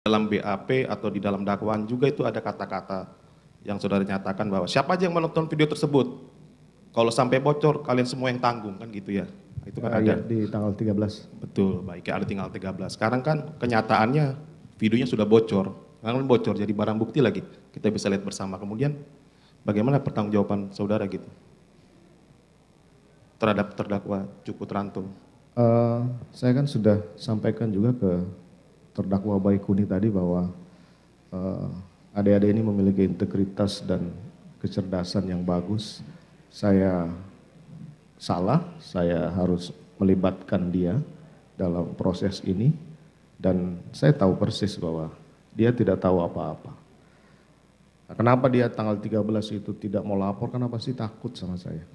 dalam BAP atau di dalam dakwaan juga itu ada kata-kata yang saudara nyatakan bahwa siapa aja yang menonton video tersebut, kalau sampai bocor kalian semua yang tanggung, kan gitu ya. Itu kan ada. Ya, di tanggal 13. Betul, baik, ada tinggal 13. Sekarang kan kenyataannya videonya sudah bocor. Sekarang bocor jadi barang bukti lagi. Kita bisa lihat bersama. Kemudian bagaimana pertanggungjawaban saudara gitu terhadap terdakwa Cukutranto? Saya kan sudah sampaikan juga ke terdakwa Baikuni tadi bahwa adik-adik ini memiliki integritas dan kecerdasan yang bagus. Saya salah, saya harus melibatkan dia dalam proses ini, dan saya tahu persis bahwa dia tidak tahu apa-apa. Nah, kenapa dia tanggal 13 itu tidak mau lapor? Karena pasti takut sama saya.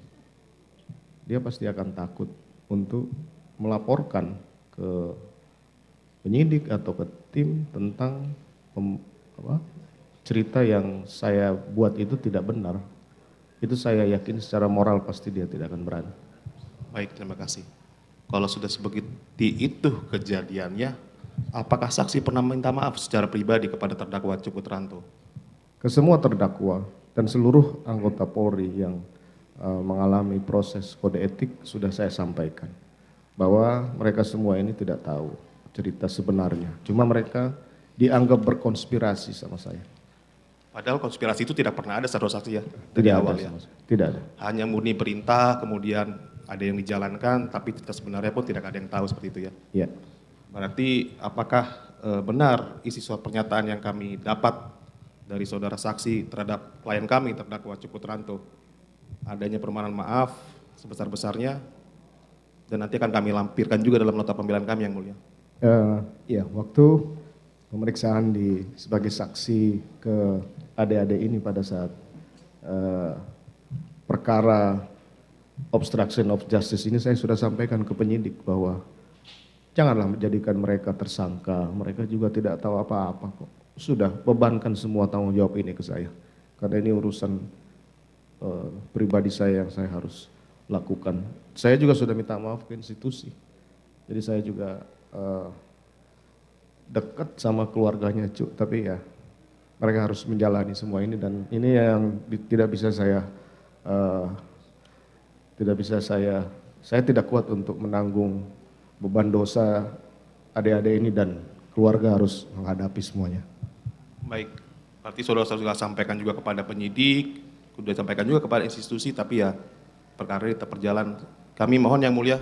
Dia pasti akan takut untuk melaporkan ke penyidik atau ke tim tentang cerita yang saya buat itu tidak benar. Itu saya yakin secara moral pasti dia tidak akan berani. Baik, terima kasih. Kalau sudah sebegitu itu kejadiannya, apakah saksi pernah minta maaf secara pribadi kepada terdakwa Cukutranto? Ke semua terdakwa dan seluruh anggota Polri yang mengalami proses kode etik sudah saya sampaikan bahwa mereka semua ini tidak tahu cerita sebenarnya. Cuma mereka dianggap berkonspirasi sama saya. Padahal konspirasi itu tidak pernah ada saudara saksi ya dari Tidak awal ada, ya. Tidak ada. Hanya murni perintah, kemudian ada yang dijalankan, tapi cerita sebenarnya pun tidak ada yang tahu seperti itu ya. Iya. Berarti apakah benar isi surat pernyataan yang kami dapat dari saudara saksi terhadap klien kami terdakwa Cukutranto, adanya permohonan maaf sebesar-besarnya, dan nanti akan kami lampirkan juga dalam nota pembelaan kami yang mulia. Iya, waktu pemeriksaan sebagai saksi ke adik-adik ini pada saat perkara obstruction of justice ini, saya sudah sampaikan ke penyidik bahwa janganlah menjadikan mereka tersangka, mereka juga tidak tahu apa-apa kok. Sudah bebankan semua tanggung jawab ini ke saya, karena ini urusan pribadi saya yang saya harus lakukan. Saya juga sudah minta maaf ke institusi, jadi saya juga dekat sama keluarganya Cuk, tapi ya mereka harus menjalani semua ini, dan ini yang tidak bisa saya tidak kuat untuk menanggung beban dosa adik-adik ini, dan keluarga harus menghadapi semuanya. Baik, berarti saudara sudah sampaikan juga kepada penyidik, sudah sampaikan juga kepada institusi, tapi ya perkara ini tetap berjalan. Kami mohon yang mulia